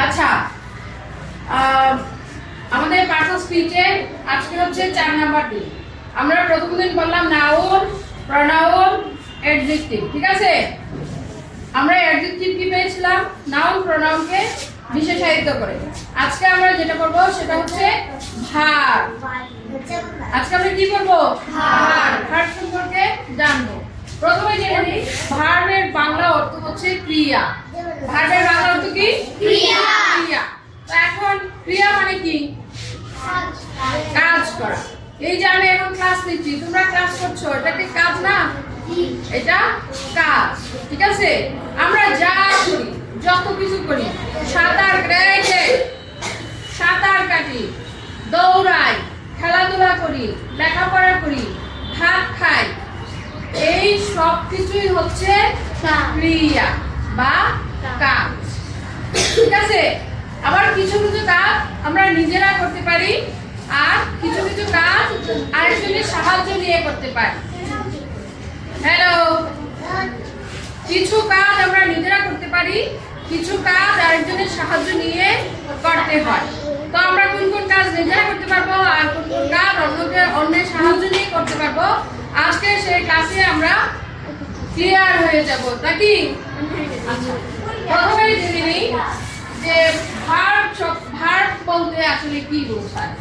আচ্ছা, আমাদের part of স্পিচে আজকে হচ্ছে 4 নাম্বার দিন। আমরা প্রথম দিন বললাম নাউন, প্রনাউন, অ্যাডজেক্টিভ। ঠিক আছে, আমরা অ্যাডজেক্টিভ কি পেয়েছিলাম? নাউন প্রনাউনকে বিশেষায়িত করে। আজকে আমরা যেটা করব সেটা হচ্ছে ভার্ব। আজকে আমরা কি করব? ভার্ব। ভার্ব সম্পর্কে জানবো। প্রথমে জেনে নিই ভার্বের বাংলা অর্থ হচ্ছে ক্রিয়া। ভার্বের বাংলা অর্থ কি? ক্রিয়া। ক্রিয়া। তো এখন ক্রিয়া মানে কি? কাজ করা। এই যে আমি এখন ক্লাস নিচ্ছি, তোমরা ক্লাস করছো, এটা কি কাজ না? এটা কাজ। ঠিক আছে, আমরা যা করি, যত কিছু করি, সাঁতার কাটি, দৌড়াই, খেলাধুলা করি, লেখাপড়া করি, ভাত খাই, এই সব কিছুই হচ্ছে ক্রিয়া বা কাজ। ঠিক আছে, আবার কিছু কিছু কাজ আমরা নিজেরা করতে পারি, আর কিছু কিছু কাজ আরেকজনের সাহায্য নিয়ে করতে পারি। হ্যালো, কিছু কাজ আমরা নিজেরা করতে পারি, কিছু কাজ আরেকজনের সাহায্য নিয়ে করতে হয়। তো আমরা কোন কোন কাজ নিজেরা করতে পারবো আর কোন কোন কাজ অন্যের সাহায্য নিয়ে করতে পারবো, আজকে সেই ক্লাসে আমরা ক্লিয়ার হয়ে যাব। তা কি? প্রথমে জেনে নিই যে ভার্ব বলতে আসলে কি বোঝায়।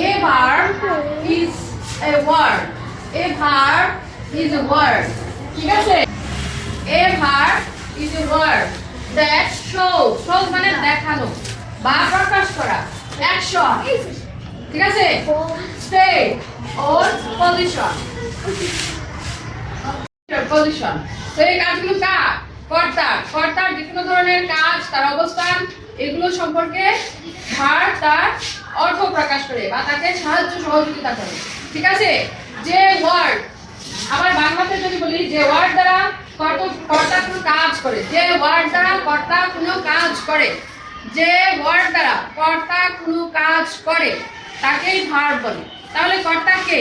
A verb is a word. A verb is a word. ঠিক আছে, A verb is a word that shows মানে দেখানো বা প্রকাশ করা, অ্যাকশন। ঠিক আছে, state or position। তো এই কাজগুলো কর্তার যে কোনো ধরনের কাজ, তার অবস্থান, এগুলো সম্পর্কে ভার্ব তার অর্থ প্রকাশ করে বা তাকে সহযোগিতা করে। ঠিক আছে, যে ওয়ার্ড, আবার বাংলাতে যদি বলি যে ওয়ার্ড দ্বারা কর্তা কোনো কাজ করে, যে ওয়ার্ড দ্বারা কর্তা কোনো কাজ করে, যে ওয়ার্ড দ্বারা কর্তা কোনো কাজ করে তাকেই ভার্ব বলে। তাহলে কর্তা কে?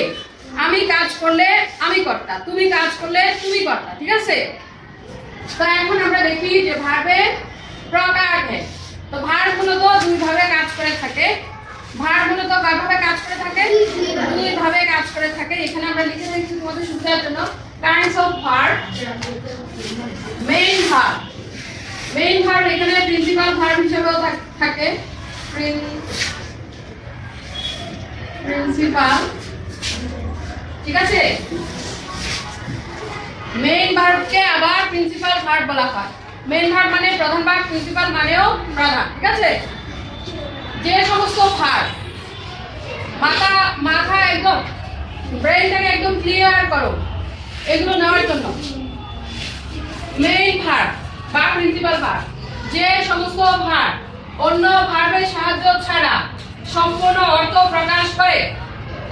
আমি কাজ করলে আমি কর্তা, তুমি কাজ করলে তুমি কর্তা। ঠিক আছে, তো এখন আমরা দেখি যে ভার্বের প্রকার কি। তো ভার্ব মূলত দুই ভাবে কাজ করে থাকে। ভার্ব মূলত কয়ভাবে কাজ করে থাকে? দুই ভাবে কাজ করে থাকে। এখানে আমরা লিখে রেখেছি তোমাদের সুবিধার জন্য। Kinds of verb. Main verb এখানে প্রিন্সিপাল ভার্ব হিসেবেও থাকে। প্রিন্সিপাল। ঠিক আছে, মেইন ভার্বকে আবার প্রিন্সিপাল ভার্ব বলা হয়। মেইন ভার্ব মানে প্রধান ভার্ব, প্রিন্সিপাল মানেও প্রধান। ঠিক আছে, যে সমস্ত ভার্ব, মাথা একদম ব্রেইনটাকে একদম ক্লিয়ার করো এগুলো নেওয়ার জন্য। মেইন ভার্ব বা প্রিন্সিপাল ভার্ব, যে সমস্ত ভার্ব অন্য ভার্বের সাহায্য ছাড়া সম্পূর্ণ অর্থ প্রকাশ করে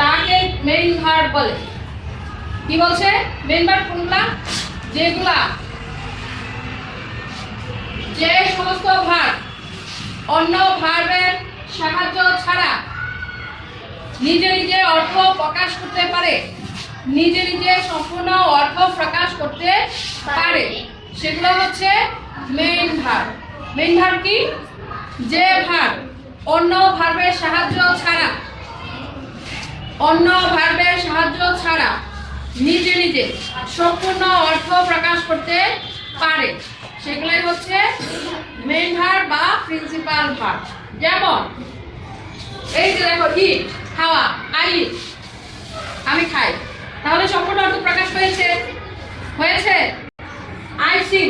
তাকে মেইন ভার্ব বলে। কি বলছে? মেইন ভার্ব কোনগুলা? যেগুলা, যে সমস্ত ভার্ব অন্য ভার্বের সাহায্য ছাড়া নিজে নিজে অর্থ প্রকাশ করতে পারে, নিজে নিজে সম্পূর্ণ অর্থ প্রকাশ করতে পারে, সেগুলো হচ্ছে মেইন ভার্ব। মেইন ভার্ব কি? যে ভার্ব অন্য ভার্বের সাহায্য ছাড়া নিজে নিজে সম্পূর্ণ অর্থ প্রকাশ করতে পারে, সেগুলাই হচ্ছে মেইন ভার্ব বা প্রিন্সিপাল ভার্ব। যেমন এই যে দেখো, ইট, খাওয়া, আই ইট, আমি খাই, তাহলে সম্পূর্ণ অর্থ প্রকাশ হয়েছে। আই সিং,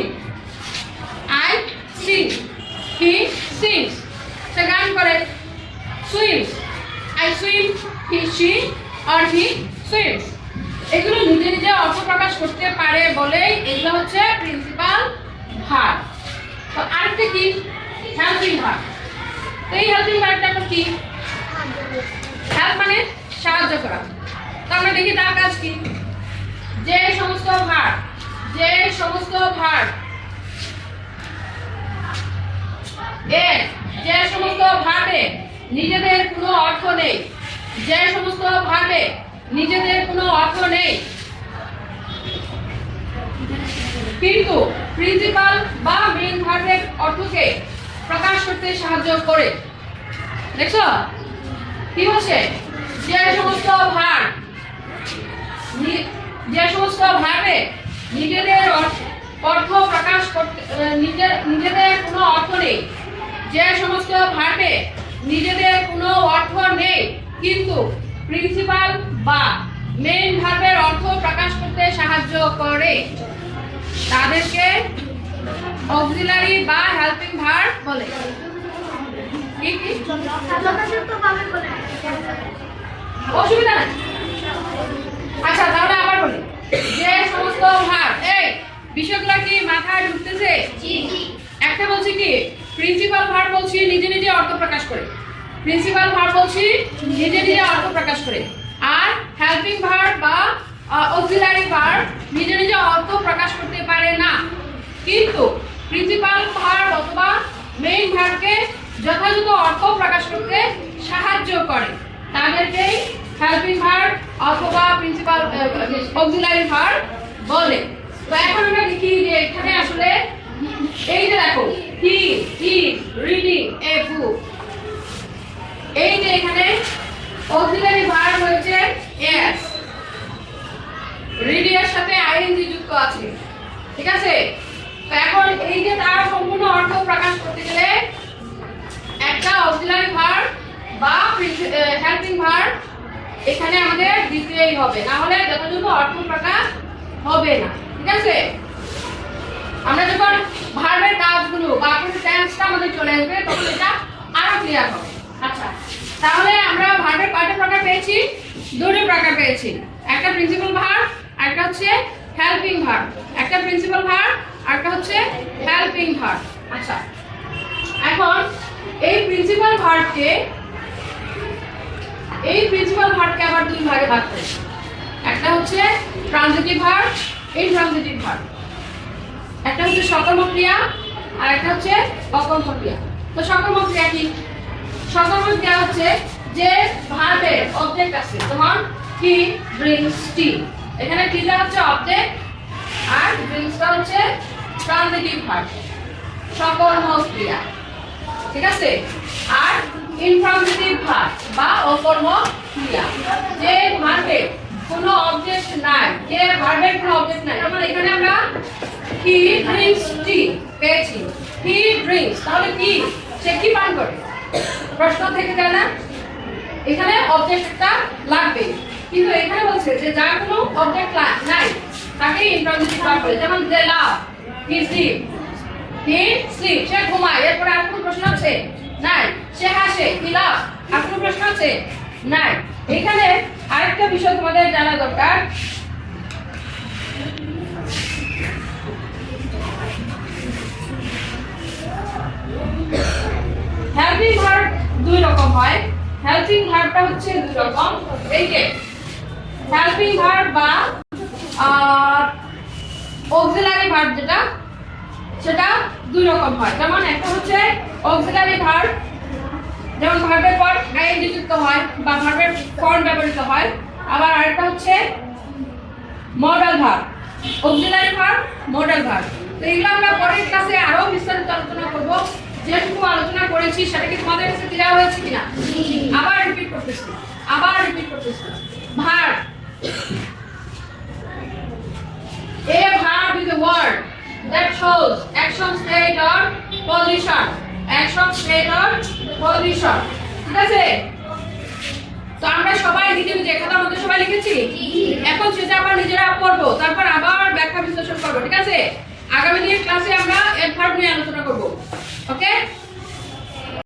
হি সিংস, সে গান করে। Swims, I swim, he she or he swims. এগুলো নিজে নিজে অর্থ প্রকাশ করতে পারে বলেই এগুলো হচ্ছে প্রিন্সিপাল ভার্ব। তো আরেকটা কি? Helping verb. তো এই হেল্পিং ভার্বটা কি? হেল্প মানে সাহায্য করা। তো আমরা দেখি তার কাজ কি। যে সমস্ত ভার্ব যে সমস্ত ভার্বে নিজেদের কোনো অর্থ নেই, কিন্তু প্রিন্সিপাল বা মেইন ভার্বের অর্থ অর্থকে প্রকাশ করতে সাহায্য করে। দেখছো কি বলছে? যে সমস্ত ভার্বে নিজেদের অর্থ প্রকাশ করতে নিজেদের কোনো অর্থ নেই, যে সমস্ত ভার্বে নিজেদের কোনো অর্থ নেই কিন্তু প্রিন্সিপাল বা মেইন ভার্বের অর্থ প্রকাশ করতে সাহায্য করে তাদেরকে অক্সিলারি বা হেল্পিং ভার্ব বলে। কি কি অসুবিধা নাই। আচ্ছা তাহলে আবার বলি, যে সমস্ত ভার্ব, এই বিষয়গুলো কি মাথায় ঢুকতেছে? একটা বলছি কি প্রিন্সিপাল ভার্ব বলছি নিজে নিজে অর্থ প্রকাশ করে, প্রিন্সিপাল ভার্ব বলছি নিজে নিজে অর্থ প্রকাশ করে, আর হেল্পিং ভার্ব বা অক্সিলারি ভার্ব নিজে নিজে অর্থ প্রকাশ করতে পারে না কিন্তু প্রিন্সিপাল ভার্ব অথবা মেইন ভার্বকে যথাযথ অর্থ প্রকাশ করতে সাহায্য করে তাদেরকেই হেল্পিং ভার্ব অথবা প্রিন্সিপাল অক্সিলারি ভার্ব বলে। তো এখন আমরা দেখি যে এখানে আসলে এই যে দেখো হি ইজ রিডিং এ বুক, এই যে এখানে অক্সিলারি ভার্ব হয়েছে এস, রিডিং এর সাথে আইএনজি যুক্ত আছে, ঠিক আছে? তো এখন এই যে তার সম্পূর্ণ অর্থ প্রকাশ করতে গেলে একটা অক্সিলারি ভার্ব বা হেল্পিং ভার্ব এখানে আমাদের দিতেই হবে, না হলে যথাযথ অর্থ প্রকাশ হবে না, ঠিক আছে? আমরা যখন ভার্বের কাজগুলো বা টেন্সটা আমাদের চলে আসবে তখন এটা আরো ক্লিয়ার হবে। আচ্ছা তাহলে আমরা ভার্বের কয়টা প্রকার পেয়েছি? দুটো প্রকার পেয়েছি, একটা প্রিন্সিপাল ভার্ব আর একটা হচ্ছে হেল্পিং ভার্ব, একটা প্রিন্সিপাল ভার্ব আর একটা হচ্ছে হেল্পিং ভার্ব। আচ্ছা এখন এই প্রিন্সিপাল ভার্বকে আবার দুই ভাগে ভাগ করি, একটা হচ্ছে ট্রানজিটিভ ভার্ব, ইনট্রানজিটিভ ভার্ব, একটা হচ্ছে সকর্মক ক্রিয়া আর একটা হচ্ছে অকর্মক ক্রিয়া। তো সকর্মক ক্রিয়া কি? সকর্মক ক্রিয়া হচ্ছে যে ভার্বের অবজেক্ট আছে, যেমন হি ব্রিংস টি, এখানে টিটা হচ্ছে অবজেক্ট আর ব্রিংসটা হচ্ছে ট্রানজিটিভ ভার্ব, সকর্মক ক্রিয়া, ঠিক আছে? আর ইনট্রানজিটিভ ভার্ব বা অকর্মক ক্রিয়া, যে ভার্বের কোনো অবজেক্ট নাই, যে ভার্বের কোনো অবজেক্ট নাই। যেমন এখানে আমরা হি ড্রিঙ্কস টি পেয়েছি, হি ড্রিঙ্কস, তাহলে কি সে কি পান করে? প্রশ্ন থেকে যায় না? এখানে অবজেক্টটা লাগবে, কিন্তু এখানে বলছে যে যার কোনো অবজেক্ট নাই তাকে ইনট্রানজিটিভ ভার্ব বলে। যেমন দে লাভ, হি স্লিপ, সে ঘুমায়, এরপরে আর কোনো প্রশ্ন আছে? নাই। সে হাসে, হি লাভ, আর কোনো প্রশ্ন আছে? নাই। এখানে আরেকটা বিষয় তোমাদের জানা দরকার, হেল্পিং ভার্ব দুই রকম হয়, হেল্পিং ভার্বটা হচ্ছে দুই রকম। এই যে হেল্পিং ভার্ব বা অক্সিলারি ভার্ব যেটা, সেটা দুই রকম হয়। যেমন একটা হচ্ছে অক্সিলারি ভার্ব, যেমন ভার্বের পর আইএনজি যুক্ত হয় বা ভার্বের ফর্ম ব্যবহৃত হয়, আবার আরেকটা হচ্ছে modal verb, auxiliary verb, modal verb. তো এগুলো আমরা পরের ক্লাসে আরো বিস্তারিত আলোচনা করব। যেটুকু আলোচনা করেছি সেটা কি তোমাদের কাছে ক্লিয়ার হয়েছে কিনা? আবার রিপিট করতেছি। Verb, a verb is a word that shows action, state or position, action, state or position, ঠিক আছে? তো আমরা সবাই নিজে নিজে খাতার মধ্যে সবাই লিখেছি, এখন সেটা আমরা নিজেরা পড়বো, তারপর